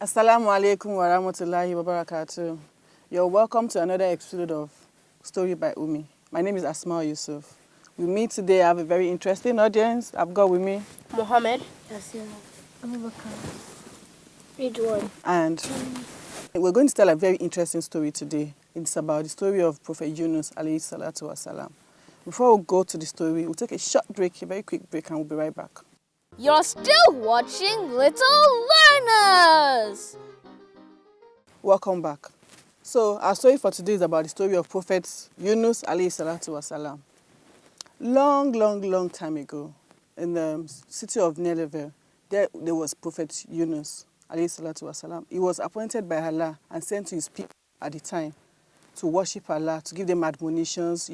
Assalamu alaikum wa rahmatullahi wa barakatuh. You're welcome to another episode of Story by Umi. My name is Asma Yusuf. With me today, I have a very interesting audience. I've got with me Mohammed, Yasir, Abubakar, Ridwan. And we're going to tell a very interesting story today. It's about the story of Prophet Yunus alayhi salatu wasalam. Before we go to the story, we'll take a short break, a very quick break, and we'll be right back. You're still watching Little Learners! Welcome back. So our story for today is about the story of Prophet Yunus alayhi salatu wasalam. Long time ago, in the city of Nineveh, there was Prophet Yunus alayhi salatu wasalam. He was appointed by Allah and sent to his people at the time to worship Allah, to give them admonitions,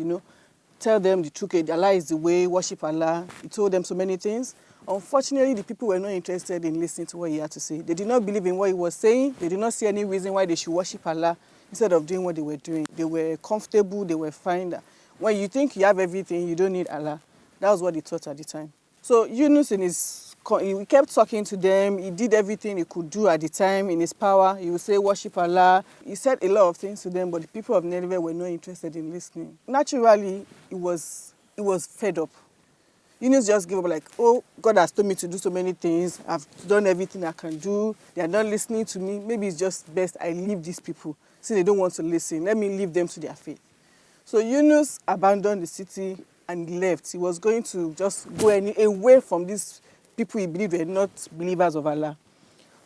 tell them the truth. Allah is the way, worship Allah. He told them so many things. Unfortunately, the people were not interested in listening to what he had to say. They did not believe in what he was saying. They did not see any reason why they should worship Allah instead of doing what they were doing. They were comfortable, they were fine. When you think you have everything, you don't need Allah. That was what they thought at the time. So Yunus, he kept talking to them. He did everything he could do at the time in his power. He would say, worship Allah. He said a lot of things to them, but the people of Nineveh were not interested in listening. Naturally, he was fed up. Yunus just gave up like, oh, God has told me to do so many things. I've done everything I can do. They are not listening to me. Maybe it's just best I leave these people since they don't want to listen. Let me leave them to their fate. So Yunus abandoned the city and left. He was going to just go away from these people he believed were not believers of Allah.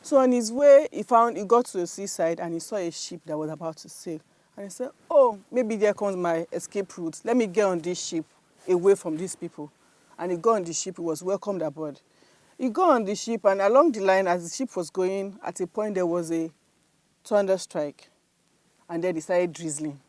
So on his way, he got to the seaside and he saw a ship that was about to sail. And he said, oh, maybe there comes my escape route. Let me get on this ship away from these people. And he got on the ship. He was welcomed aboard. He got on the ship, and along the line, as the ship was going, at a point there was a thunder strike. And then it started drizzling.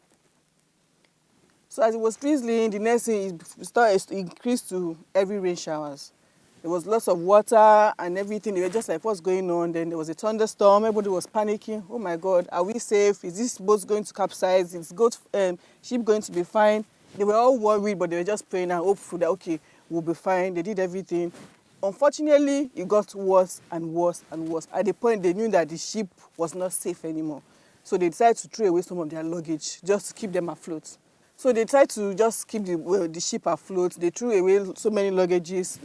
So as it was drizzling, the next thing it increased to heavy rain showers. There was lots of water and everything. They were just like, what's going on? Then there was a thunderstorm. Everybody was panicking. Oh my God, are we safe? Is this boat going to capsize? Is ship going to be fine? They were all worried, but they were just praying and hopeful that, okay, we'll be fine. They did everything. Unfortunately, it got worse and worse and worse. At the point, they knew that the ship was not safe anymore. So they decided to throw away some of their luggage just to keep them afloat. So they tried to just keep the ship afloat. They threw away so many luggages.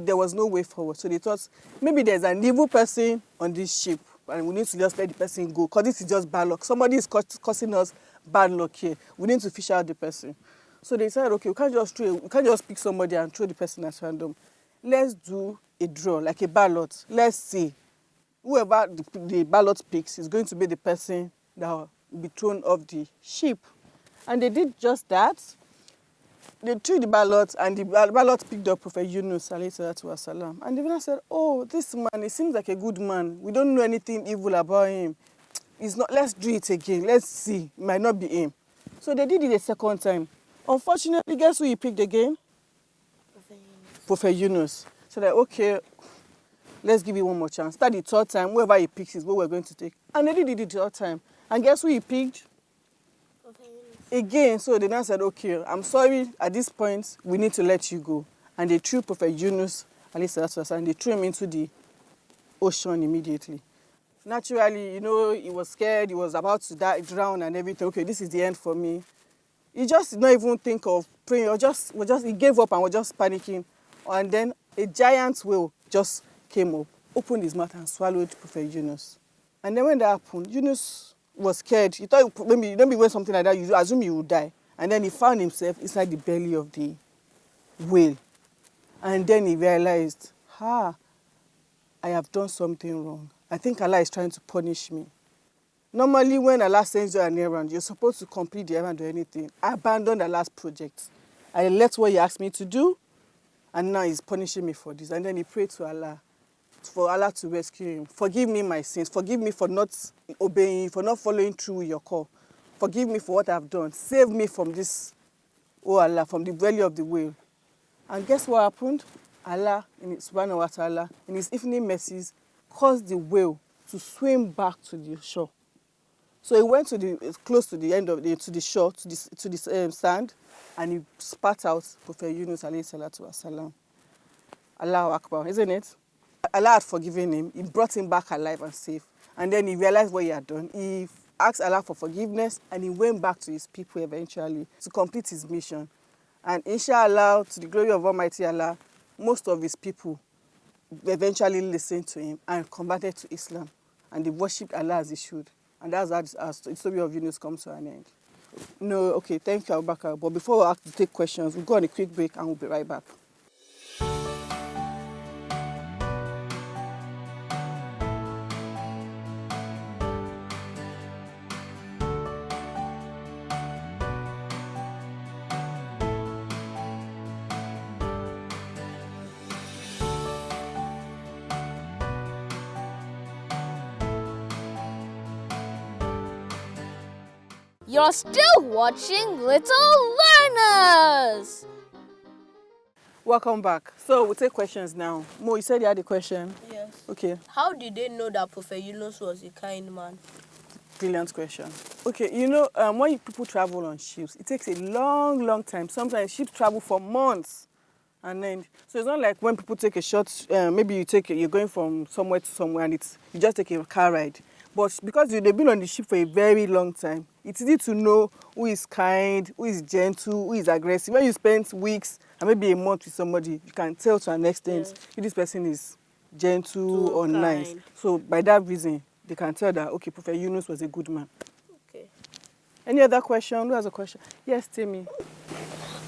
There was no way forward. So they thought, maybe there's an evil person on this ship and we need to just let the person go because this is just bad luck. Somebody is causing us bad luck here. We need to fish out the person. So they said, okay, we can't just pick somebody and throw the person at random. Let's do a draw, like a ballot. Let's see. Whoever the ballot picks is going to be the person that will be thrown off the ship. And they did just that. They threw the ballot, and the ballot picked up Prophet Yunus alayhi salatu wasalam. And the winner said, oh, this man, he seems like a good man. We don't know anything evil about him. Let's do it again. Let's see. It might not be him. So they did it a second time. Unfortunately, guess who he picked again? Prophet Yunus. So they're okay, let's give it one more chance. That the third time, whoever he picks is what we're going to take. And they did it the third time. And guess who he picked? Again. So they now said, okay, I'm sorry, at this point, we need to let you go. And they threw Prophet Yunus, and they threw him into the ocean immediately. Naturally, he was scared, he was about to drown and everything. Okay, this is the end for me. He just did not even think of praying, he gave up and was just panicking. And then a giant whale just came up, opened his mouth and swallowed Prophet Yunus. And then when that happened, Yunus was scared. He thought maybe when something like that, you assume he would die. And then he found himself inside the belly of the whale. And then he realized, I have done something wrong. I think Allah is trying to punish me. Normally, when Allah sends you an errand, you're supposed to complete the errand or anything. I abandoned Allah's project. I left what he asked me to do, and now he's punishing me for this. And then he prayed to Allah, for Allah to rescue him. Forgive me my sins. Forgive me for not obeying, for not following through with your call. Forgive me for what I've done. Save me from this, oh Allah, from the belly of the whale. And guess what happened? Allah, subhanahu wa ta'ala, in his infinite mercies, caused the whale to swim back to the shore. So he went close to the end of the shore, to the sand, and he spat out Prophet Yunus alayhi salatu wasalam. Allahu Akbar, isn't it? Allah had forgiven him. He brought him back alive and safe. And then he realized what he had done. He asked Allah for forgiveness and he went back to his people eventually to complete his mission. And inshallah, to the glory of Almighty Allah, most of his people eventually listened to him and converted to Islam. And they worshipped Allah as they should. And that's how the story of Yunus comes to an end. No, okay, thank you, Abubakar. But before we have to take questions, we'll go on a quick break and we'll be right back. You're still watching Little Learners. Welcome back. So we'll take questions now. Mo, you said you had a question? Yes. Okay, How did they know that Prophet Yunus was a kind man? brilliant question. Okay, when people travel on ships, it takes a long, long time. Sometimes ships travel for months. And then, so it's not like when people take a short, maybe you're going from somewhere to somewhere and you just take a car ride. But because they've been on the ship for a very long time, it's easy to know who is kind, who is gentle, who is aggressive. When you spend weeks and maybe a month with somebody, you can tell to an extent if this person is gentle or kind. nice. So by that reason, they can tell that, okay, Prophet Yunus was a good man. Okay. Any other question? Who has a question? Yes, Timmy.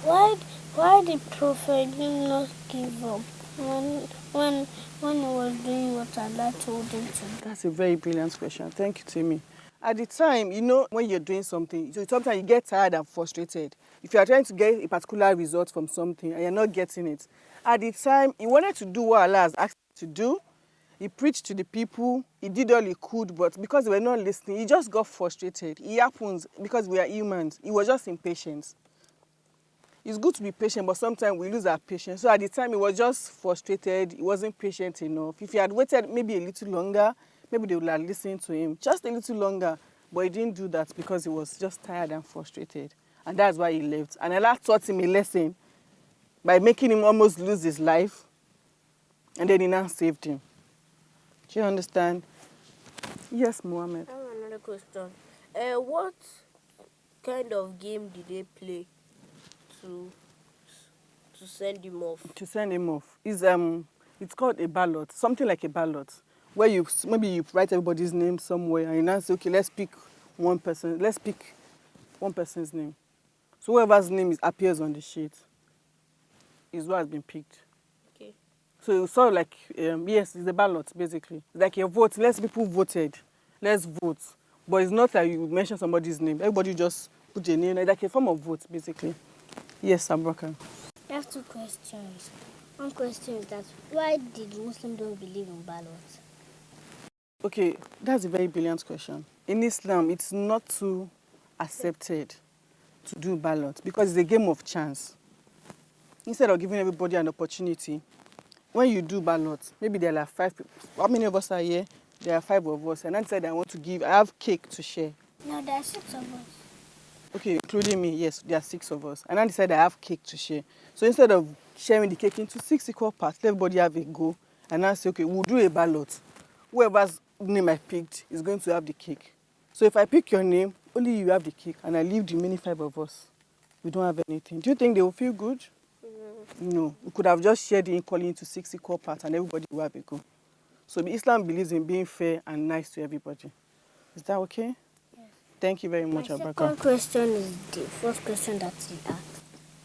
Why did Prophet Yunus give up when he was doing what Allah told him to do? That's a very brilliant question. Thank you, Timmy. At the time, when you're doing something, so sometimes you get tired and frustrated. If you are trying to get a particular result from something and you're not getting it, at the time, he wanted to do what Allah has asked him to do. He preached to the people. He did all he could, but because they were not listening, he just got frustrated. It happens because we are humans. He was just impatient. It's good to be patient, but sometimes we lose our patience. So at the time, he was just frustrated. He wasn't patient enough. If he had waited maybe a little longer, maybe they would have listened to him just a little longer. But he didn't do that because he was just tired and frustrated. And that's why he left. And Allah taught him a lesson by making him almost lose his life. And then he now saved him. Do you understand? Yes, Mohammed. I have another question. What kind of game did they play to send him off? To send him off it's called a ballot, something like a ballot, where you write everybody's name somewhere and you now say, okay, let's pick one person's name. So whoever's name appears on the sheet is what has been picked. Okay. So it's sort of like yes, it's a ballot basically. It's like a vote. Less people voted, let's vote. But it's not like you mention somebody's name. Everybody just put their name. It's like a form of vote basically. Yes, Abubakar. I have two questions. One question is that why did Muslims don't believe in ballots? Okay, that's a very brilliant question. In Islam, it's not too accepted to do ballot because it's a game of chance. Instead of giving everybody an opportunity, when you do ballot, maybe there are like 5 people. How many of us are here? There are 5 of us. And I said I have cake to share. No, there are 6 of us. Okay, including me, yes, there are 6 of us. And I decided I have cake to share. So instead of sharing the cake into 6 equal parts, let everybody have a go. And I say, okay, we'll do a ballot. Whoever's name I picked is going to have the cake. So if I pick your name, only you have the cake, and I leave the remaining 5 of us. We don't have anything. Do you think they will feel good? No. We could have just shared it equally into 6 equal parts, and everybody will have a go. So Islam believes in being fair and nice to everybody. Is that okay? Thank you very much, Abubakar. My second question is the first question that he asked.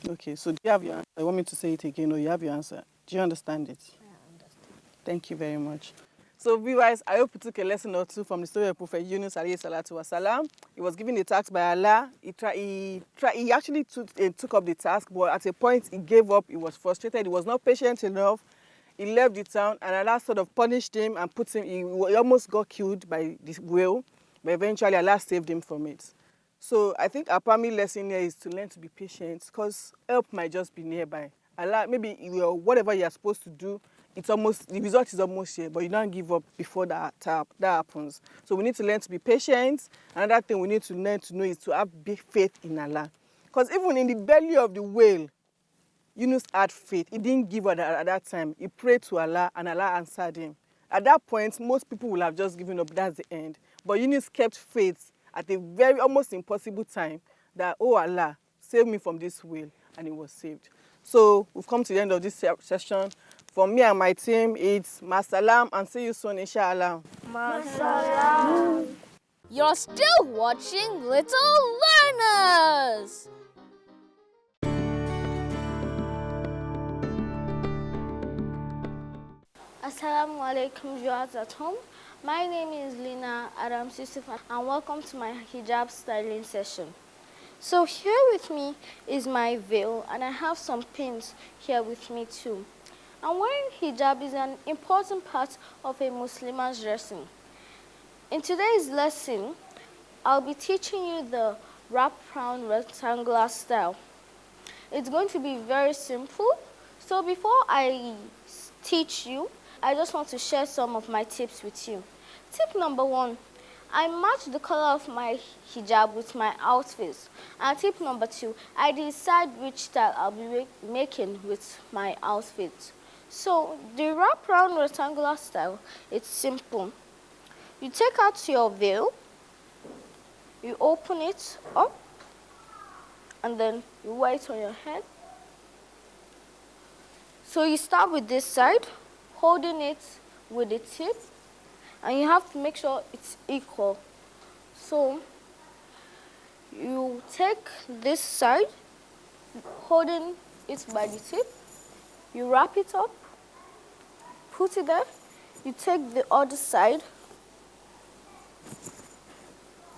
Okay, so do you have your answer? I want me to say it again, or you have your answer? Do you understand it? I understand. Thank you very much. So viewers, I hope you took a lesson or two from the story of Prophet Yunus alayhi salatu wasalam. He was given the task by Allah. He actually took up the task, but at a point he gave up. He was frustrated. He was not patient enough. He left the town, and Allah sort of punished him and put him. He almost got killed by the whale. But eventually, Allah saved him from it. So I think our primary lesson here is to learn to be patient because help might just be nearby. Allah, maybe whatever you are supposed to do, the result is almost here, but you don't give up before that happens. So we need to learn to be patient. Another thing we need to learn to know is to have big faith in Allah. Because even in the belly of the whale, Yunus had faith. He didn't give up at that time. He prayed to Allah and Allah answered him. At that point, most people would have just given up. That's the end. But Yunus kept faith at a very almost impossible time that, oh Allah, save me from this whale. And he was saved. So we've come to the end of this session. For me and my team, it's Masalam and see you soon, inshallah. Masalam. You're still watching Little Learners. Assalamu alaikum viewers at home. My name is Lina Adams Yusuf and welcome to my hijab styling session. So here with me is my veil and I have some pins here with me too. And wearing hijab is an important part of a Muslim's dressing. In today's lesson, I'll be teaching you the wrap-round rectangular style. It's going to be very simple. So before I teach you, I just want to share some of my tips with you. Tip number 1, I match the color of my hijab with my outfit. And tip number 2, I decide which style I'll be making with my outfit. So the wrap-round rectangular style, it's simple. You take out your veil, you open it up, and then you wear it on your head. So you start with this side, holding it with the tip, and you have to make sure it's equal. So you take this side, holding it by the tip, you wrap it up, put it there, you take the other side,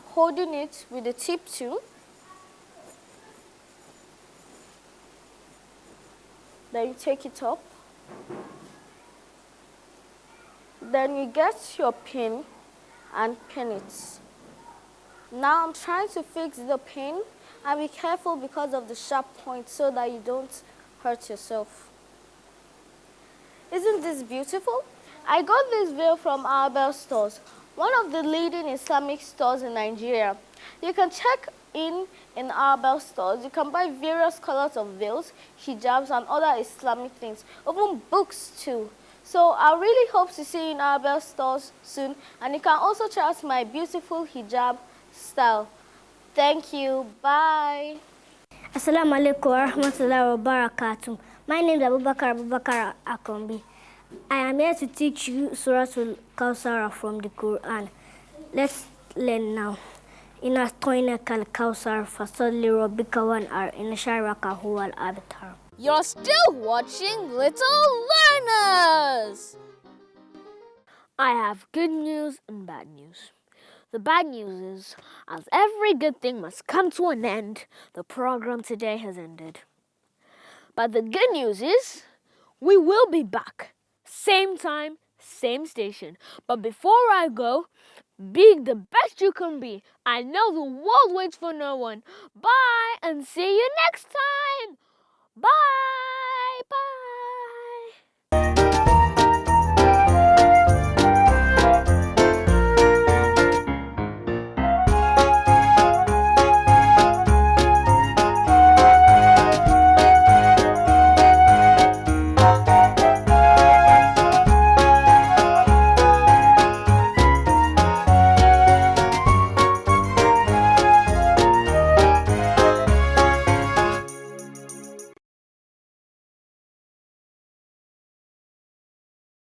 holding it with the tip too, then you take it up, then you get your pin and pin it. Now I'm trying to fix the pin and be careful because of the sharp point so that you don't hurt yourself. Isn't this beautiful? I got this veil from Arbel stores, one of the leading Islamic stores in Nigeria. You can check in Arbel stores. You can buy various colors of veils, hijabs, and other Islamic things, even books too. So I really hope to see you in Arbel stores soon, and you can also try out my beautiful hijab style. Thank you. Bye. Assalamu alaikum wa rahmatullahi wa barakatuh. My name is Abubakar Akombi. I am here to teach you Surah Al-Kawthar from the Quran. Let's learn now. Inna atoynaka al-Kawthar fasalli rabbika wanhar inna shani'aka huwal abtar. You're still watching Little Learners. I have good news and bad news. The bad news is, as every good thing must come to an end, the program today has ended. But the good news is, we will be back. Same time, same station. But before I go, be the best you can be. I know the world waits for no one. Bye and see you next time. Bye.